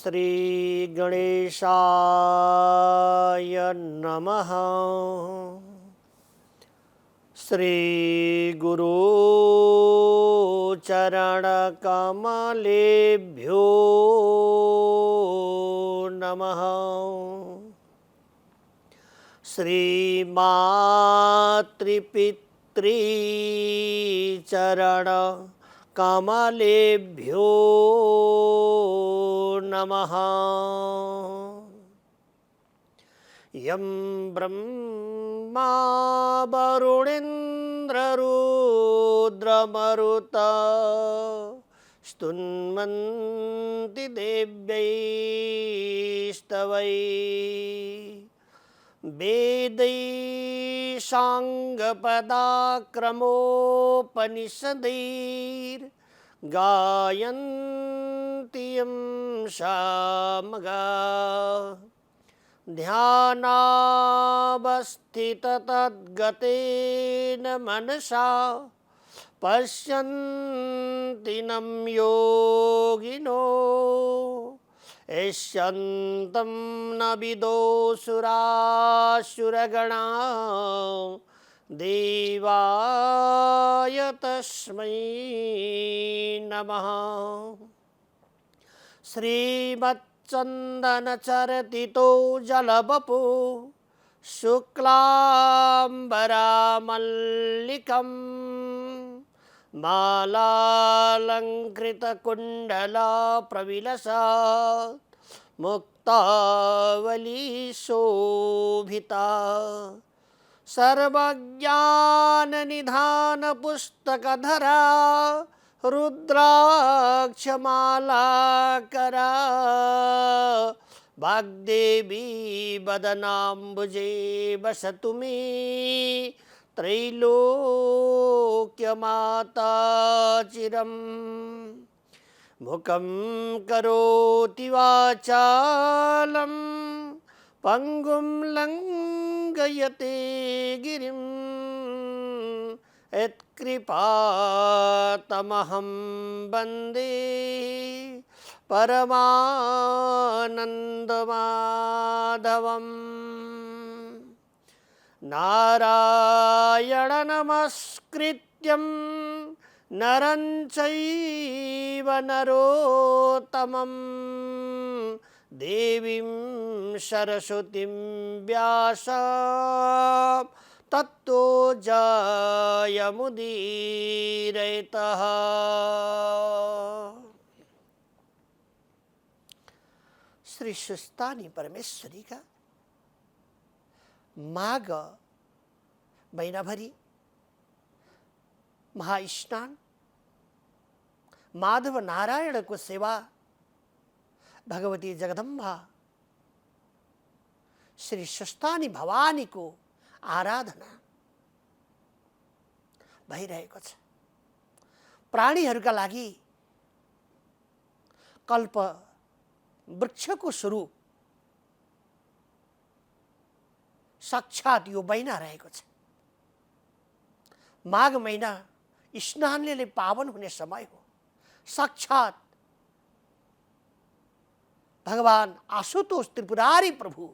श्री गणेशाय नमः। श्री गुरु चरण कमलेभ्यो नमः। श्री मातृपितृ चरण कमलेभ्यो नमः। यं ब्रह्मा वरुणेन्द्ररुद्रमरुता स्तुन्वन्ति देव्यैस्तवै वेदै साङ्गपदाक्रमोपनिषदैर्गायन्ति यं सामगा ध्यानावस्थिततद्गतेन मनसा पश्यन्ति नं योगिनो यस्यन्तं न विदुषुरासुरगणा देवाय तस्मै नमः। श्रीमच्चन्दनचर्तितो जलवपु शुक्लाम्बरमल्लिकं मालालङ्कृतकुण्डलप्रविलसत् मुक्तावलीशोभिता सर्वज्ञाननिधानपुस्तकधरा रुद्राक्षमालाकरा वाग्देवी वदनाम्बुजे वसतु मे त्रैलोक्यमाता चिरम्। मुखं करोति वाचालं पंगुं लंघयते गिरिं यत्कृपातमहं वन्दे परमानन्दमाधवम्। नारायण नमस्कृत्यं नरं चैव नरोत्तमं देवीं सरस्वतीं व्यासं ततो जयमुदीरयेतः। श्री सुस्तानी परमेश्वरी का माघ महीनाभरि महास्नान, माधव नारायण को सेवा, भगवती जगदम्बा श्री सुस्तानी भवानी को आराधना भइरहेको छ। प्राणीहरूका लागि कल्प वृक्षको स्वरूप साक्षात यो महिना रहेको छ। माघ महिना स्नानले पावन हुने समय हो। साक्षात भगवान आशुतोष त्रिपुरारी प्रभु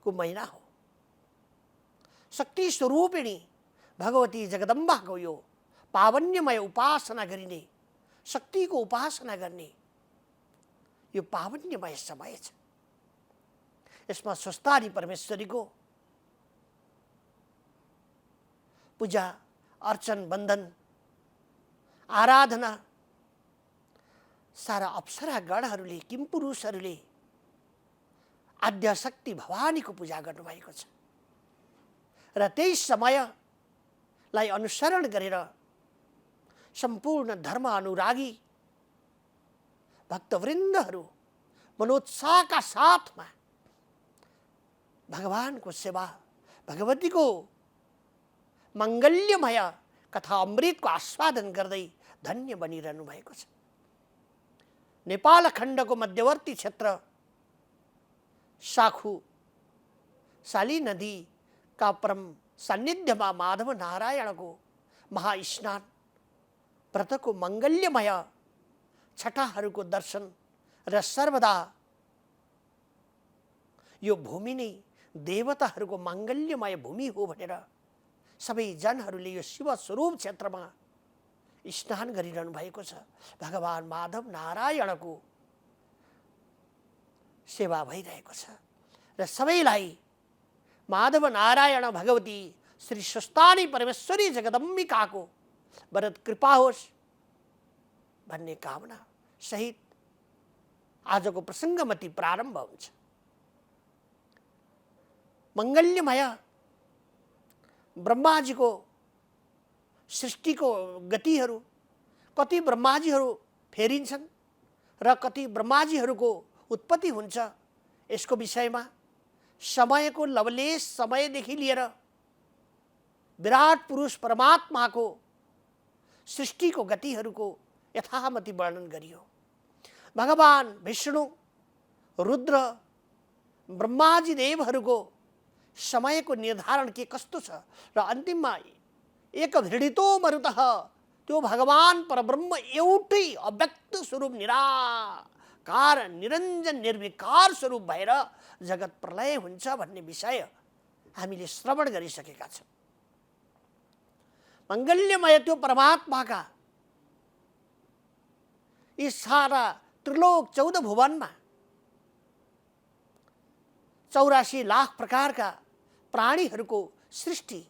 को महीना हो। शक्ति स्वरूपिणी भगवती जगदम्बा को यो पावन्यमय उपासना गरिने, शक्ति को उपासना गर्ने यो पावन्यमय समय छ। यसमा सुस्तानी परमेश्वरी को पूजा अर्चन बन्धन आराधना सारा अप्सरा गणहरूले किम पुरुषहरूले आद्यशक्ति भवानी को पूजा गर्नुभएको छ। र त्यही समयलाई अनुसरण गरेर सम्पूर्ण धर्म अनुरागी भक्तवृन्दहरू मनोत्साहका साथमा भगवान को सेवा, भगवती को मंगल्यमय कथा अमृत को आस्वादन गर्दै धन्य बनिरहनु भएको छ। नेपाल खण्डको मध्यवर्ती क्षेत्र साखु साली नदी का परम सान्निध्यमा माधव नारायण को महास्नान व्रत को मंगल्यमय छठाहरूको दर्शन र सर्वदा यो भूमि नै देवताहरूको माङ्गल्यमय भूमि हो भनेर सबै जनहरूले यो शिव स्वरूप क्षेत्रमा स्नान गरिरहनु भएको छ। भगवान माधव नारायणको सेवा भइरहेको छ र सबैलाई माधव नारायण भगवती श्री स्वस्थानी परमेश्वरी जगदम्बिकाको वरद कृपा होस् भन्ने कामना सहित आजको प्रसङ्गमती प्रारम्भ हुन्छ। मङ्गल्यमय ब्रह्माजीको सृष्टिको गतिहरू, कति ब्रह्माजीहरू फेरिन्छन् र कति ब्रह्माजीहरूको उत्पत्ति हुन्छ, यसको विषयमा समयको लवलेश समयदेखि लिएर विराट पुरुष परमात्माको सृष्टिको गतिहरूको यथामति वर्णन गरियो। भगवान विष्णु, रुद्र, ब्रह्माजी देवहरूको समयको निर्धारण के कस्तो छ र अन्तिममा एक हृदितो मरुतः त्यो भगवान परब्रह्म एउटै अव्यक्त स्वरूप निराकार निरञ्जन निर्विकार स्वरूप भएर जगत प्रलय हुन्छ भन्ने विषय हामीले श्रवण गरिसकेका छौँ। मङ्गल्यमय त्यो परमात्माका यी सारा त्रिलोक 14 भुवनमा 84 लाख प्रकारका प्राणीहरूको सृष्टि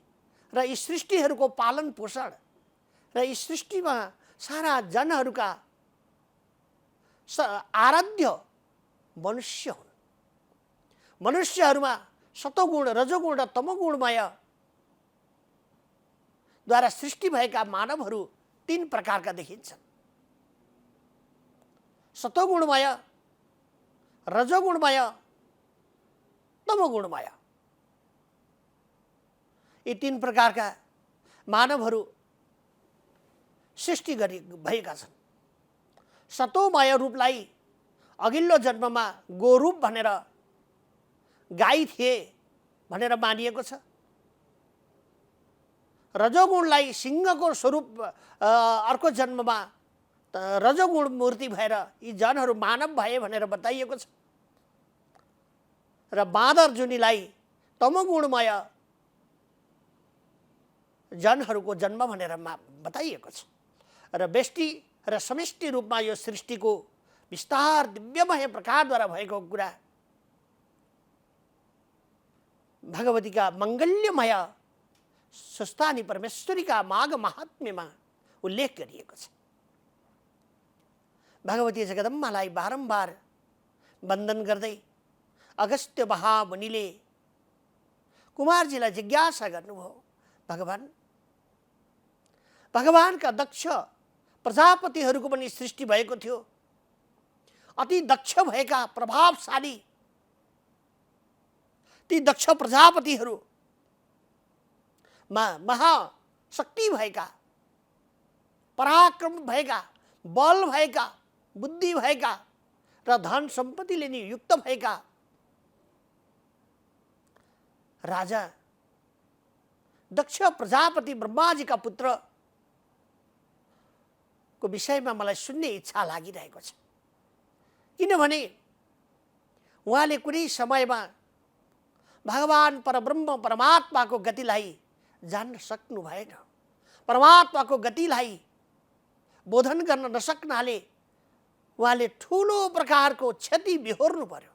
र यी सृष्टिहरूको पालन पोषण र यी सृष्टिमा सारा जनहरूका आराध्य मनुष्य हुन्। मनुष्यहरूमा सतोगुण, रजोगुण र तमोगुणमय द्वारा सृष्टि भएका मानवहरू 3 प्रकारका देखिन्छन्। सतोगुणमय, रजोगुणमय, तमोगुणमय। यी 3 प्रकारका मानवहरू सृष्टि भएका छन्। सतोमय रूपलाई अघिल्लो जन्ममा गोरूप भनेर गाई थिए भनेर मानिएको छ। रजोगुणलाई सिंहको स्वरूप अर्को जन्ममा रजोगुण मूर्ति भएर यी जनहरू मानव भए भनेर बताइएको छ र बाँदर जुनीलाई तमोगुणमय जनहरूको जन्म भनेर बताइएको छ र व्यष्टि र समष्टि रूपमा यो सृष्टिको विस्तार दिव्यमय प्रकारद्वारा भएको कुरा भगवतीका मङ्गल्यमय स्वस्थानी परमेश्वरीका माघ महात्म्यमा उल्लेख गरिएको छ। भगवती जगदम्बालाई बारम्बार वन्दन गर्दै अगस्त्य महामुनिले कुमारजीलाई जिज्ञासा गर्नुभयो, भगवानका दक्ष प्रजापतिहरूको पनि सृष्टि भएको थियो। अति दक्ष भएका प्रभावशाली ती दक्ष प्रजापतिहरू महाशक्ति भएका, पराक्रम भएका, बल भएका, बुद्धि भएका र धन सम्पत्तिले नि युक्त भएका राजा दक्ष प्रजापति ब्रह्माजीका पुत्र को विषयमा मलाई सुन्ने इच्छा लागिरहेको छ। किनभने उहाँले कुनै समयमा भगवान परब्रह्म परमात्माको गतिलाई जान्न सक्नु भएन। परमात्माको गतिलाई बोधन गर्न नसक्नाले उहाँले ठुलो प्रकारको क्षति बिहोर्नु पर्यो।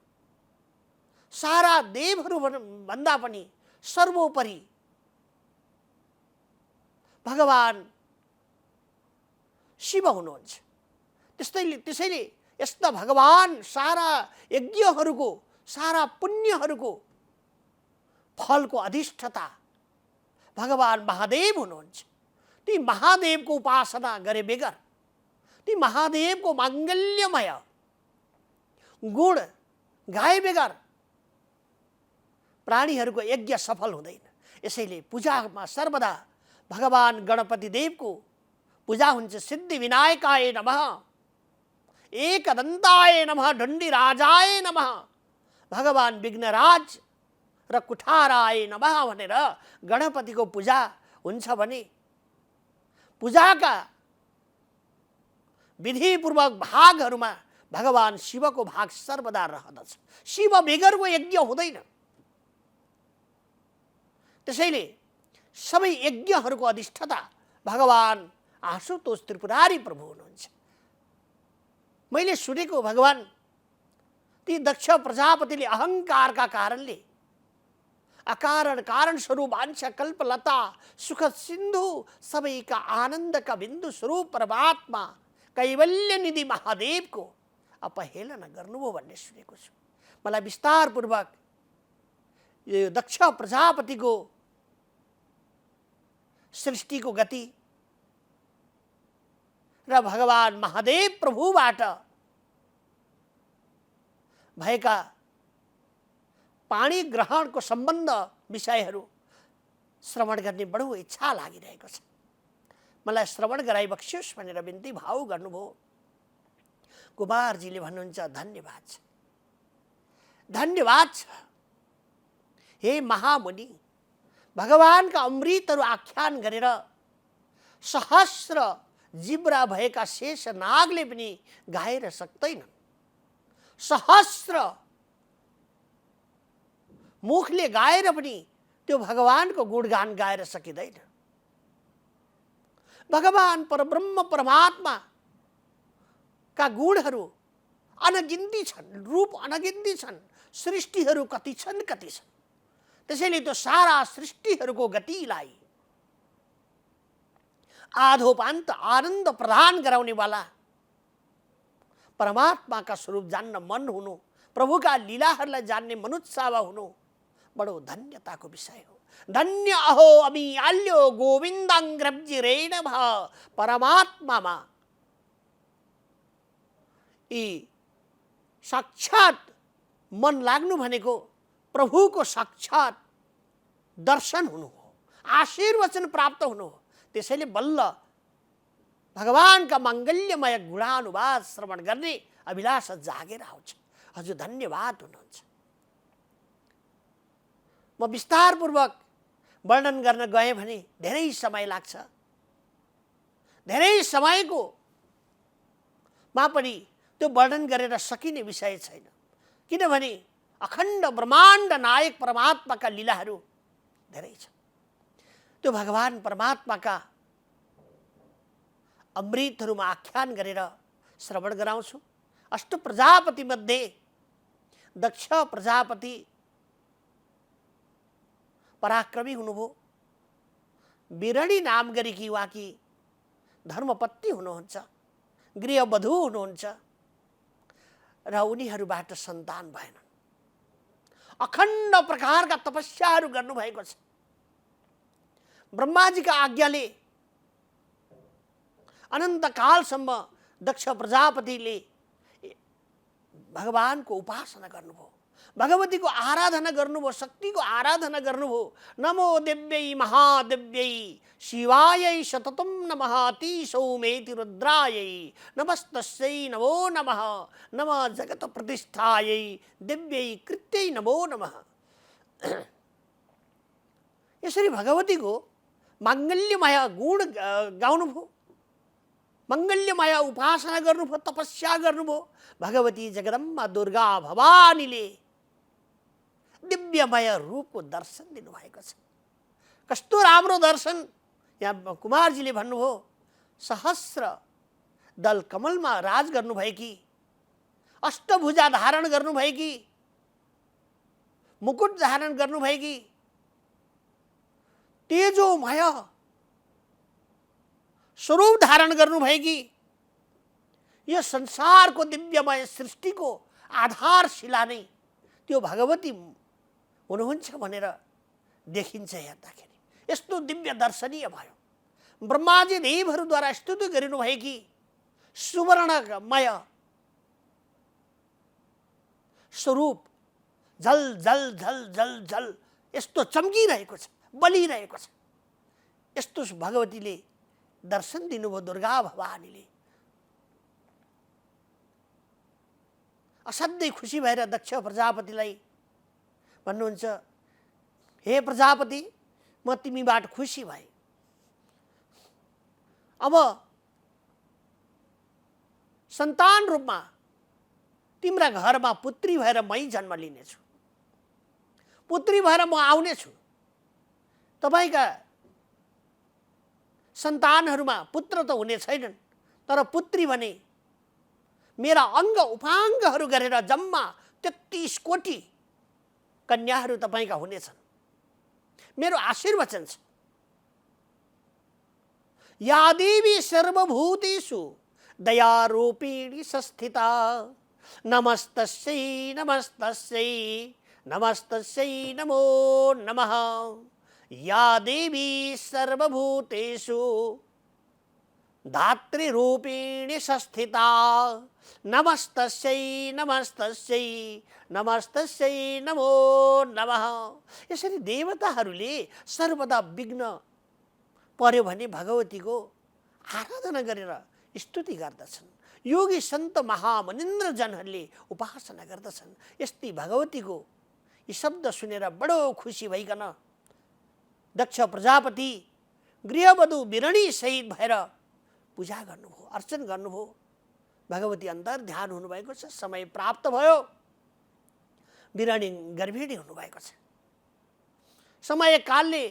सारा देवहरू भन्दा पनि सर्वोपरि भगवान शिव हुनुहुन्छ। त्यसैले यस्ता भगवान सारा यज्ञहरूको, सारा पुण्यहरूको फलको अधिष्ठता भगवान महादेव हुनुहुन्छ। ती महादेवको उपासना गरे बेगर, ती महादेवको माङ्गल्यमय गुण गाए बेगर प्राणीहरूको यज्ञ सफल हुँदैन। यसैले पूजामा सर्वदा भगवान गणपति देवको पूजा हुन्छ। सिद्धि विनायकाय नमः, एकदन्ताय नमः, दण्डीराजाय नमः, भगवान विघ्नराज र कुठाराय नमः भनेर गणपतिको पूजा हुन्छ भने पूजाका विधिपूर्वक भागहरूमा भगवान शिवको भाग सर्वदा रहदछ। शिव बेगरको यज्ञ हुँदैन। त्यसैले सबै यज्ञहरूको अधिष्ठाता भगवान आशुतोष त्रिपुरारी प्रभु हुनुहुन्छ। मैले सुनेको भगवान ती दक्ष प्रजापतिले अहंकारका कारणले अकारण कारण स्वरूप अंश कल्पलता सुख सिन्धु सबैका आनन्दका बिन्दु स्वरूप परमात्मा कैवल्य निधि महादेवको अपहेलना गर्नुभयो भन्ने सुनेको छु। मलाई विस्तारपूर्वक यो दक्ष प्रजापतिको सृष्टिको गति र भगवान महादेव प्रभुबाट भएका पाणी ग्रहणको सम्बन्ध विषयहरू श्रवण गर्ने बडो इच्छा लागिरहेको छ। मलाई श्रवण गराइबक्सियोस् भनेर बिन्ती भाव गर्नुभयो। कुमारजीले भन्नुहुन्छ धन्यवाद छ, धन्यवाद छ। हे महामुनि, भगवानका अमृतहरू आख्यान गरेर सहस्र जिब्रा भएका शेष नागले पनि गाएर सक्दैनन्। सहस्र मुखले गाएर पनि त्यो भगवानको गुणगान गाएर सकिँदैन। भगवान परब्रह्म परमात्मा का गुणहरू अनगिन्ती छन्, रूप अनगिन्ती छन्, सृष्टिहरू कति छन् कति छन्। त्यसैले त्यो सारा सृष्टिहरूको गतिलाई आधोपान्त आनन्द प्रदान गराउनेवाला परमात्माका स्वरूप जान्न मन हुनु, प्रभुका लीलाहरूलाई जान्ने मनुत्साव हुनु बडो धन्यताको विषय हो। धन्य अहो अमी आल्यो गोविन्दाङ्ग्रब्जिरेण भ। परमात्मामा यी साक्षात मन लाग्नु भनेको प्रभुको साक्षात दर्शन हुनु हो, आशीर्वचन प्राप्त हुनु हो। त्यसैले बल्ल भगवानका मङ्गल्यमय गुणानुवाद श्रवण गर्ने अभिलाषा जागेर आउँछ। हजुर धन्यवाद हुनुहुन्छ। म विस्तारपूर्वक वर्णन गर्न गएँ भने धेरै समय लाग्छ। धेरै समयको मा पनि त्यो वर्णन गरेर सकिने विषय छैन। किनभने अखण्ड ब्रह्माण्ड नायक परमात्माका लीलाहरू धेरै छ। त्यो भगवान परमात्माका अमृतहरूमा आख्यान गरेर श्रवण गराउँछु। अष्ट प्रजापति मध्ये दक्ष प्रजापति पराक्रमी हुनुभयो। बिरणी नाम गरेकी उहाँकी धर्मपत्नी हुनुहुन्छ, गृहवधू हुनुहुन्छ र उनीहरूबाट सन्तान भएनन्। अखण्ड प्रकारका तपस्याहरू गर्नुभएको छ। ब्रह्माजीका आज्ञाले अनन्तकालसम्म दक्ष प्रजापतिले भगवानको उपासना गर्नुभयो, भगवतीको आराधना गर्नुभयो, शक्तिको आराधना गर्नुभयो। नमो दिव्यै महादिव्यै शिवायै सततं नमः अतिसौमेति रुद्रायै नमस्तस्यै नमो नमः नमः जगत प्रतिष्ठायै दिव्यै कृत्यै नमो नमः। यसरी भगवतीको माङ्गल्यमय गुण गाउनुभयो, मङ्गल्यमय उपासना गर्नुभयो, तपस्या गर्नुभयो। भगवती जगदम्बा दुर्गा भवानीले दिव्यमय रूपको दर्शन दिनुभएको छ। कस्तो राम्रो दर्शन! यहाँ कुमारजीले भन्नुभयो सहस्र दल कमलमा राज गर्नुभएकी, अष्टभुजा धारण गर्नुभएकी, मुकुट धारण गर्नुभएकी, तेजोमय स्वरूप धारण गर्नुभएकी, यो संसारको दिव्यमय सृष्टिको आधारशिला नै त्यो भगवती हुनुहुन्छ भनेर देखिन्छ। हेर्दाखेरि यस्तो दिव्य दर्शनीय भयो। ब्रह्माजी देवहरूद्वारा स्तुति गरिनुभएकी सुवर्णमय स्वरूप झल झल झल झल झल यस्तो चम्किरहेको छ, बलिरहेको छ। यस्तो भगवतीले दर्शन दिनुभयो दुर्गा भवानीले। असाध्यै खुसी भएर दक्ष प्रजापतिलाई भन्नुहुन्छ, हे प्रजापति, म तिमीबाट खुसी भएँ। अब सन्तान रूपमा तिम्रा घरमा पुत्री भएर मै जन्म लिनेछु, पुत्री भएर म आउनेछु। तपाईका सन्तानहरूमा पुत्र त हुने छैनन्, तर पुत्री भने मेरा अङ्ग उपाङ्गहरू गरेर जम्मा 33 कोटी कन्याहरू तपाईका हुनेछन्। मेरो आशीर्वचन छ। या देवी सर्वभूतेषु दयारूपिणी संस्थिता नमस्तस्यै नमस्तस्यै नमस्तस्यै नमो नमः। या देवी सर्वभूतेषु धातृरूपिणी संस्थिता नमस्तस्यै नमस्तस्यै नमस्तस्यै नमो नमः। यसरी देवताहरूले सर्वदा विघ्न पर्यो भने भगवतीको आराधना गरेर स्तुति गर्दछन्। योगी सन्त महामनिन्द्र जनहरूले उपासना गर्दछन्। यस्तै भगवतीको यी शब्द सुनेर बडो खुसी भइकन दक्ष प्रजापति गृहवधु बिरणी सहित भएर पूजा गर्नुभयो, अर्चन गर्नुभयो। भगवती अन्तर ध्यान हुनुभएको छ। समय प्राप्त भयो। बिरणी गर्भिणी हुनुभएको छ। समय कालले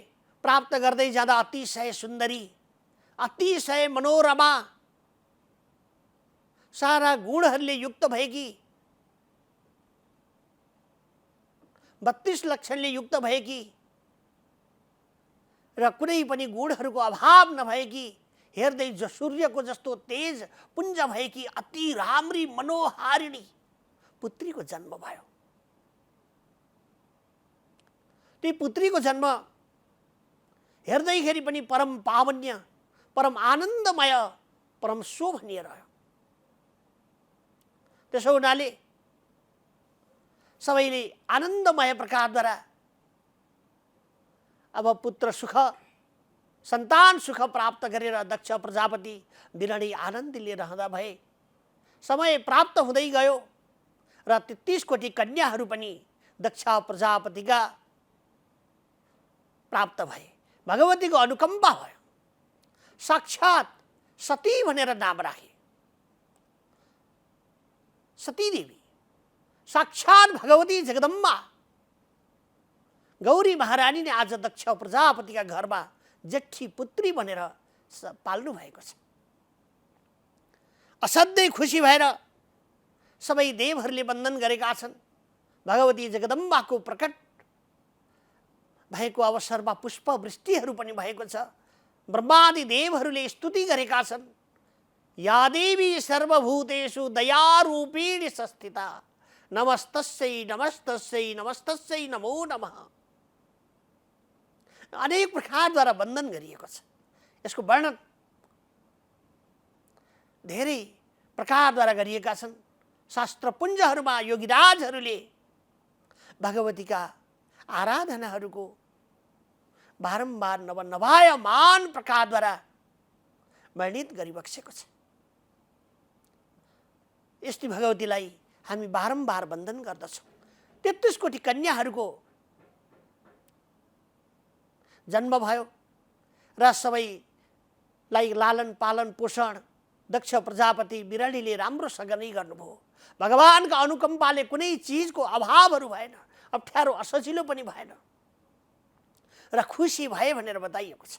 प्राप्त गर्दै जाँदा अतिशय सुन्दरी, अतिशय मनोरमा, सारा गुणहरूले युक्त भएकी, 32 लक्षणले युक्त भएकी र कुनै पनि गुणहरूको अभाव नभएकी, हेर्दै सूर्यको जस्तो तेज पुञ्ज भएकी अति राम्री मनोहारिणी पुत्रीको जन्म भयो। ती पुत्रीको जन्म हेर्दैखेरि पनि परम पावन्य, परम आनन्दमय, परम शोभनीय रह्यो। त्यसो हुनाले सबैले आनन्दमय प्रकारद्वारा अब पुत्र सुख, सन्तान सुख प्राप्त गरेर दक्ष प्रजापति बिरणी आनन्दले रहँदा भए। समय प्राप्त हुँदै गयो र 33 कोटी कन्याहरू पनि दक्ष प्रजापतिका प्राप्त भए। भगवतीको अनुकम्पा भयो। साक्षात सती भनेर नाम राखे। सती देवी साक्षात भगवती जगदम्बा गौरी महारानी ने आज दक्ष प्रजापतिका घरमा जेठी पुत्री भनेर पाल्नु भएको छ। असाध्यै खुसी भएर सबै देवहरूले वन्दन गरेका छन्। भगवती जगदम्बाको प्रकट भएको अवसरमा पुष्पवृष्टिहरू पनि भएको छ। ब्रह्मादि देवहरूले स्तुति गरेका छन्। या देवी सर्वभूतेषु दयारूपिणी संस्थिता नमस्तस्यै नमस्तस्यै नमस्तस्यै नमो नमः। अनेक प्रकारद्वारा वन्दन गरिएको छ। यसको वर्णन धेरै प्रकारद्वारा गरिएका छन्। शास्त्रपुञ्जहरूमा योगीराजहरूले भगवतीका आराधनाहरूको बारम्बार नवायमान प्रकारद्वारा वर्णित गरिबक्सेको छ। यस्तै भगवतीलाई हामी बारम्बार वन्दन गर्दछौँ। 33 कोटी कन्याहरूको जन्म भयो र सबैलाई लालन पालन पोषण दक्ष प्रजापति बिरणीले राम्रोसँग नै गर्नुभयो। भगवानका अनुकम्पाले कुनै चिजको अभावहरू भएन, अप्ठ्यारो असजिलो पनि भएन र खुसी भए भनेर बताइएको छ।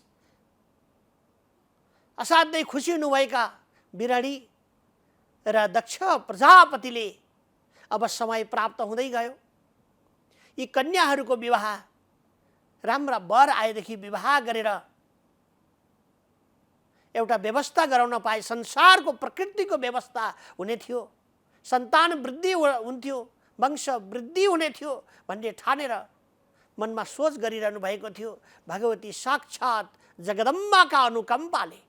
असाध्यै खुसी हुनुभएका बिरणी र दक्ष प्रजापतिले अब समय प्राप्त हुँदै गयो। यी कन्याहरूको विवाह राम्रा वर आएदेखि विवाह गरेर एउटा व्यवस्था गराउन पाए संसारको प्रकृतिको व्यवस्था हुने थियो, सन्तान वृद्धि हुन्थ्यो, वंश वृद्धि हुने थियो भन्ने ठानेर मनमा सोच गरिरहनु भएको थियो। भगवती साक्षात जगदम्बाका अनुकम्पाले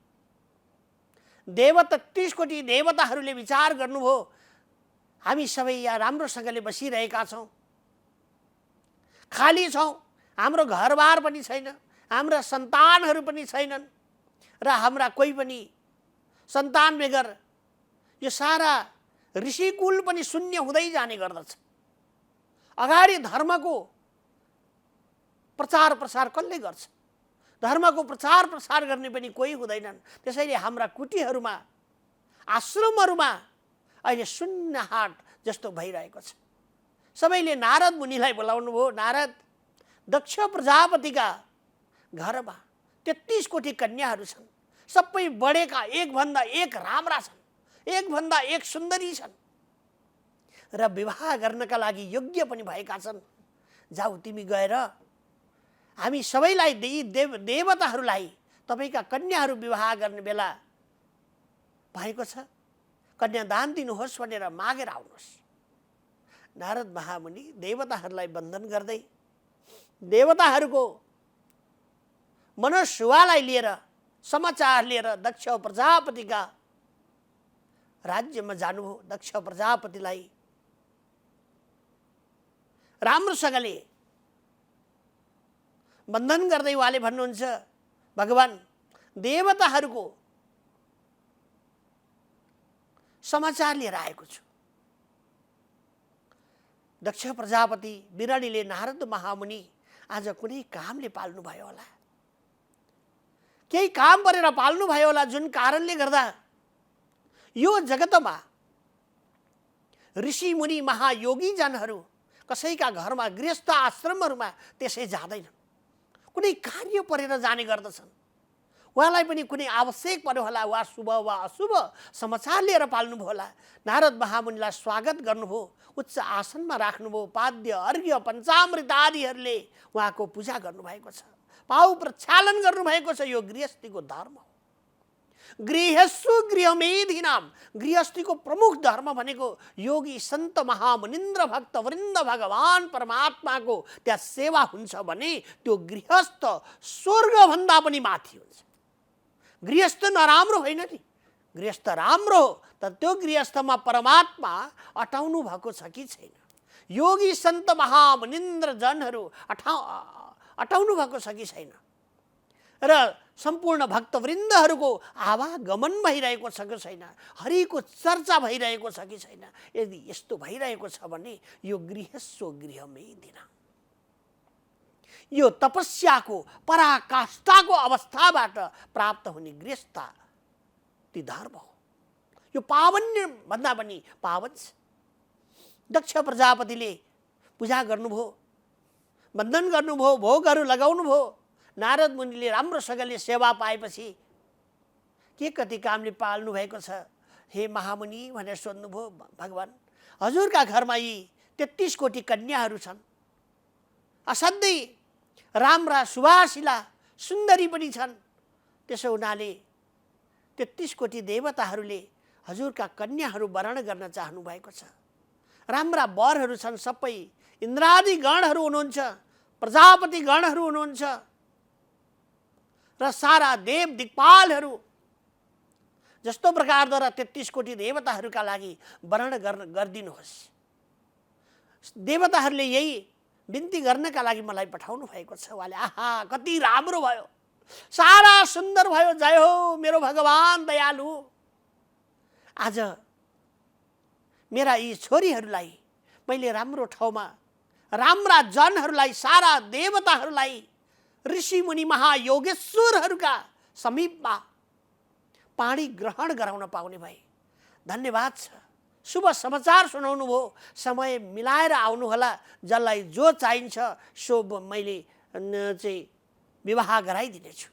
33 कोटी देवताहरूले विचार गर्नुभयो, हामी सबै यहाँ राम्रोसँगले बसिरहेका छौँ, खाली छौँ, हाम्रो घरबार पनि छैन, हाम्रा सन्तानहरू पनि छैनन् र हाम्रा कोही पनि सन्तान बेगर यो सारा ऋषिकुल पनि शून्य हुँदै जाने गर्दछ। अगाडि धर्मको प्रचार प्रसार कसले गर्छ? धर्मको प्रचार प्रसार गर्ने पनि कोही हुँदैनन्। त्यसैले हाम्रा कुटीहरूमा, आश्रमहरूमा अहिले शून्य हाट जस्तो भइरहेको छ। सबैले नारद मुनिलाई बोलाउनु भयो। नारद, दक्ष प्रजापतिका घरमा 33 कोटी कन्याहरू छन्। सबै बढेका एकभन्दा एक राम्रा छन्, एकभन्दा एक सुन्दरी छन् र विवाह गर्नका लागि योग्य पनि भएका छन्। जाऊ, तिमी गएर हामी सबैलाई देवताहरूलाई तपाईका कन्याहरू विवाह गर्ने बेला भएको छ, कन्यादान दिनुहोस् भनेर मागेर आउनुहोस्। नारद महामुनि देवताहरूलाई वन्दन गर्दै देवताहरूको मनोसुवालाई लिएर समाचार लिएर दक्ष प्रजापतिका राज्यमा जानुभयो। दक्ष प्रजापतिलाई राम्रोसँगले वन्दन गर्दै उहाँले भन्नुहुन्छ, भगवान, देवताहरूको समाचार लिएर आएको छु। दक्ष प्रजापति बिराडीले नारद महामुनि आज कुनै कामले पाल्नुभयो होला, केही काम परेर पाल्नुभयो होला, जुन कारणले गर्दा यो जगतमा ऋषि मुनि महायोगी जनहरू कसैका घरमा गृहस्थ आश्रमहरूमा त्यसै जाँदैनन्, कुनै कार्य परेर जाने गर्दछन्। उहाँलाई पनि कुनै आवश्यक पर्यो होला, वा शुभ वा अशुभ समाचार लिएर पाल्नुभयो होला। नारद महामुनिलाई स्वागत गर्नुभयो, उच्च आसनमा राख्नुभयो, पाद्य अर्घ्य पञ्चामृत आदिहरूले उहाँको पूजा गर्नुभएको छ, पाउ प्रक्षालन गर्नुभएको छ। यो गृहस्थीको धर्म हो। गृहस्सु गृहमेधिनाम, गृहस्थीको प्रमुख धर्म भनेको योगी सन्त महामुनिन्द्र भक्त वृन्द भगवान परमात्माको त्यहाँ सेवा हुन्छ भने त्यो गृहस्थ स्वर्गभन्दा पनि माथि हुन्छ। गृहस्थ नराम्रो होइन नि, गृहस्थ राम्रो हो, तर त्यो गृहस्थमा परमात्मा अटाउनु भएको छ कि छैन? योगी सन्त महामुनिन्द्र जनहरू अटाउनु भएको छ कि छैन? र सम्पूर्ण भक्तवृन्दहरूको आवागमन भइरहेको छ कि छैन? हरिको चर्चा भइरहेको छ कि छैन? यदि यस्तो भइरहेको छ भने यो गृहस्व गृहमेधिनाम, यो तपस्याको पराकाष्ठाको अवस्थाबाट प्राप्त हुने गृहस्था ती धर्म हो। यो पावन्य भन्दा पनि पावन छ। दक्ष प्रजापतिले पूजा गर्नुभयो, वन्दन गर्नुभयो, भोगहरू लगाउनुभयो। नारद मुनिले राम्रोसँगले सेवा पाएपछि के कति कामले पाल्नु भएको छ हे महामुनि भनेर सोध्नुभयो। भगवान, हजुरका घरमा यी 33 कोटी कन्याहरू छन्, असाध्यै राम्रा सुवासिला सुन्दरी पनि छन्। त्यसो हुनाले 33 कोटी देवताहरूले हजुरका कन्याहरू वरण गर्न चाहनु भएको छ। राम्रा वरहरू छन्, सबै इन्द्रादि गणहरू हुनुहुन्छ, प्रजापति गणहरू हुनुहुन्छ र सारा देव दिक्पालहरू जस्तो प्रकारद्वारा 33 कोटी देवताहरूका लागि वरण गरिदिनुहोस्। देवताहरूले यही बिन्ती गर्नका लागि मलाई पठाउनु भएको छ। उहाँले आहा कति राम्रो भयो, सारा सुन्दर भयो, जय हो मेरो भगवान दयालु। आज मेरा यी छोरीहरूलाई मैले राम्रो ठाउँमा, राम्रा जनहरूलाई, सारा देवताहरूलाई, ऋषि मुनि महायोगेश्वरहरूका समीपमा पानी ग्रहण गराउन पाउने भए धन्यवाद छ। शुभ समाचार सुनाउनु भयो, समय मिलाएर आउनु होला। जसलाई जो चाहिन्छ सो मैले चाहिँ विवाह गराइदिनेछु,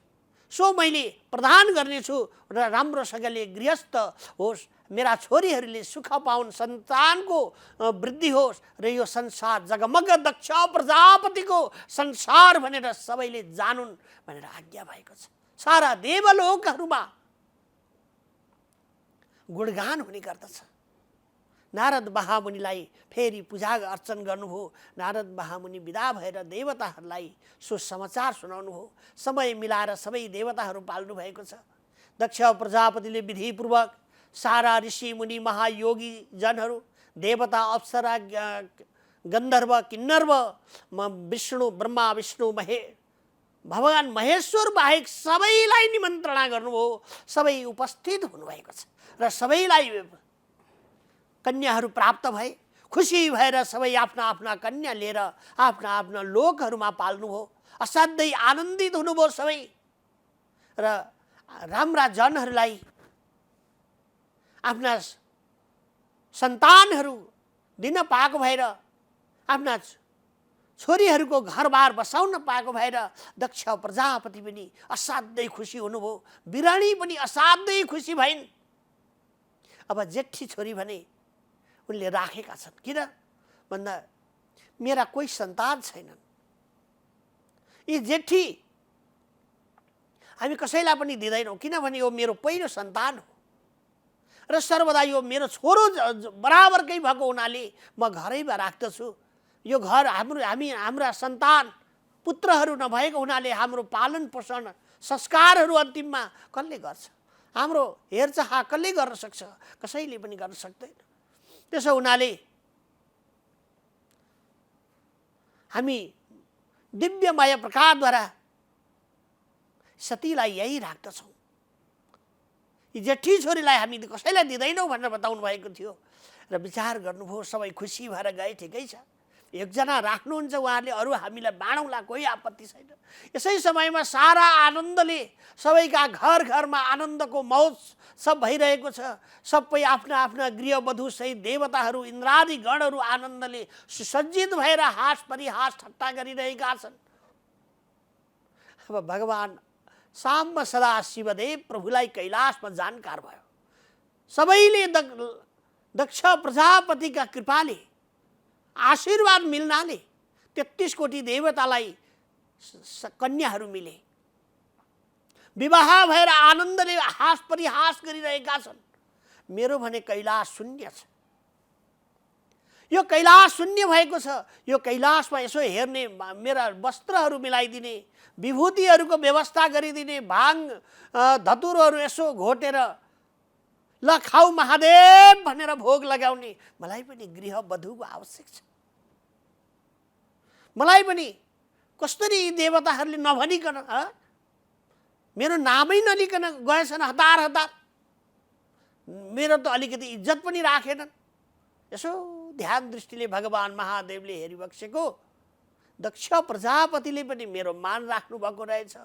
सो मैले प्रदान गर्नेछु र राम्रोसँगले गृहस्थ होस्, मेरा छोरीहरूले सुख पाउन्, सन्तानको वृद्धि होस् र यो संसार जगमग दक्ष प्रजापतिको संसार भनेर सबैले जानुन् भनेर आज्ञा भएको छ। सारा देवलोकहरूमा गुणगान हुने गर्दछ। नारद महामुनिलाई फेरि पूजा अर्चन गर्नुभयो। नारद महामुनि विदा भएर देवताहरूलाई सुसमाचार सुनाउनु हो। समय मिलाएर सबै देवताहरू पाल्नु भएको छ। दक्ष प्रजापतिले विधिपूर्वक सारा ऋषि मुनि महायोगी जनहरू, देवता, अप्सरा, गन्धर्व, किन्नर्व, विष्णु, ब्रह्मा विष्णु भगवान महेश्वर बाहेक सबैलाई निमन्त्रणा गर्नुभयो। सबै उपस्थित हुनुभएको छ र सबैलाई कन्याहरू प्राप्त भए। खुसी भएर सबै आफ्ना आफ्ना कन्या लिएर आफ्ना आफ्ना लोकहरूमा पाल्नुभयो। असाध्यै आनन्दित हुनुभयो सबै र राम्रा जनहरूलाई आफ्ना सन्तानहरू दिन पाएको भएर, आफ्ना छोरीहरूको घरबार बसाउन पाएको भएर दक्ष प्रजापति पनि असाध्यै खुसी हुनुभयो, बिरानी पनि असाध्यै खुसी भइन्। अब जेठी छोरी भने उनले राखेका छन्, किन भन्दा मेरा कोही सन्तान छैनन्। यी जेठी हामी कसैलाई पनि दिँदैनौँ, किनभने यो मेरो पहिलो सन्तान हो र सर्वदा यो मेरो छोरो बराबरकै भएको हुनाले म घरैमा राख्दछु। यो घर हाम्रा सन्तान पुत्रहरू नभएको हुनाले हाम्रो पालन पोषण संस्कारहरू अन्तिममा कसले गर्छ, हाम्रो हेरचाह कसले गर्न सक्छ, कसैले पनि गर्न सक्दैन। त्यसो हुनाले हामी दिव्यमय प्रकारद्वारा सतीलाई यही राख्दछौँ। यी जेठी छोरीलाई हामी कसैलाई दिँदैनौँ भनेर बताउनु भएको थियो र विचार गर्नुभयो। सबै खुसी भएर गए, ठिकै छ, एकजना राख्नुहुन्छ उहाँहरूले, अरू हामीलाई बाँडौँला, कोही आपत्ति छैन। यसै समयमा सारा आनन्दले सबैका घर घरमा आनन्दको महोत्सव भइरहेको छ। सबै आफ्ना आफ्ना गृहवधूसहित देवताहरू इन्द्रादि गणहरू आनन्दले सुसज्जित भएर हाँस परिहास ठट्टा गरिरहेका छन्। अब भगवान साम्ब सदा शिवदेव प्रभुलाई कैलाशमा जानकार भयो। सबैले दक्ष प्रजापतिका कृपाले आशीर्वाद मिल्नाले 33 कोटी देवतालाई कन्याहरू मिले। विवाह भएर आनन्दले हाँस परिहास गरिरहेका छन्। मेरो भने कैलाश शून्य छ। यो कैलाश शून्य भएको छ। यो कैलाशमा यसो हेर्ने, मेरा वस्त्रहरू मिलाइदिने, विभूतिहरूको व्यवस्था गरिदिने, भाङ धतुरोहरू यसो घोटेर ल खाऊ महादेव भनेर भोग लगाउने मलाई पनि गृहवधूको आवश्यक छ। मलाई पनि कसरी देवताहरूले नभनिकन मेरो नामै नलिकन गएछन् हतार हतार। मेरो त अलिकति इज्जत पनि राखेनन्। यसो ध्यान दृष्टिले भगवान महादेवले हेरिबक्सेको दक्ष प्रजापतिले पनि मेरो मान राख्नु भएको रहेछ।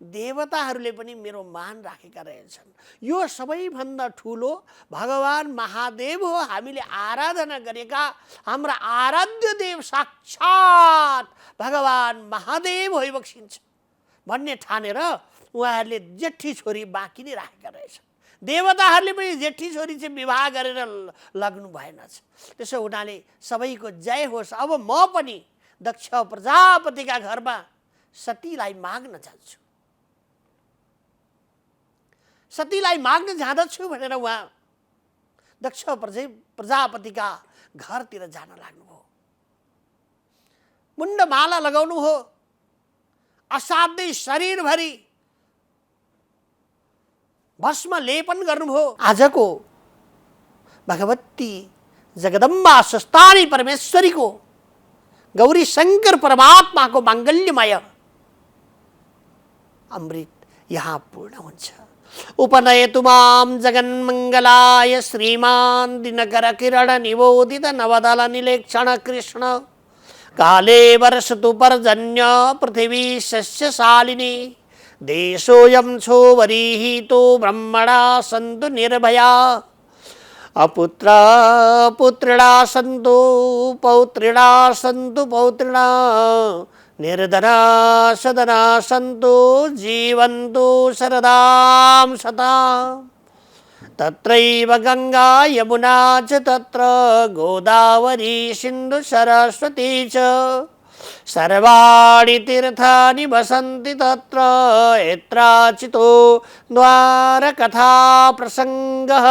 देवताहरूले पनि मेरो मान राखेका रहेछन्। यो सबैभन्दा ठुलो भगवान महादेव हो। हामीले आराधना गरेका हाम्रा आराध्य देव साक्षात भगवान महादेव होइबक्सिन्छ भन्ने ठानेर उहाँहरूले जेठी छोरी बाँकी नै राखेका रहेछन्। देवताहरूले पनि जेठी छोरी चाहिँ विवाह गरेर लग्नु भएनछ। त्यसो हुनाले सबैको जय होस्। अब म पनि दक्ष प्रजापतिका घरमा सतीलाई माग्न जान्छु। सतीलाई माग्न जाँदछु भनेर उहाँ दक्ष प्रजापतिका घरतिर जान लाग्नुभयो। मुण्डमाला लगाउनु हो, असाध्यै शरीरभरि भस्म लेपन गर्नुभयो। आजको भगवती जगदम्बा स्वस्थानी परमेश्वरीको गौरी शंकर परमात्माको मांगल्यमय अमृत यहाँ पूर्ण हुन्छ। उपनयतु मां जगन्मंगलाय श्रीमान दिनकर किरण निबोधित नवदल निलेक्षण कृष्ण काले वर्षतु पर्जन्य पृथिवी शस्यशालिनी देशोऽयं क्षोभरीहितो ब्रह्मणा सन्तु निर्भया अपुत्रा पुत्रिणा सन्तु पौत्रिणा सन्तु पौत्रिणा निर्धना सदना सन्तु जीवन्तु शरदां शताम् तत्रैव गंगा यमुना च तत्र गोदावरी सिन्धु सरस्वती च सर्वाणि तीर्थानि वसन्ति तत्र यत्राचितो द्वारकथा प्रसंगः।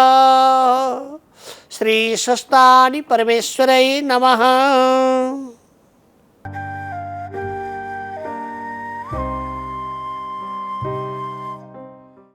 श्री स्वस्तानि परमेश्वरै नमः।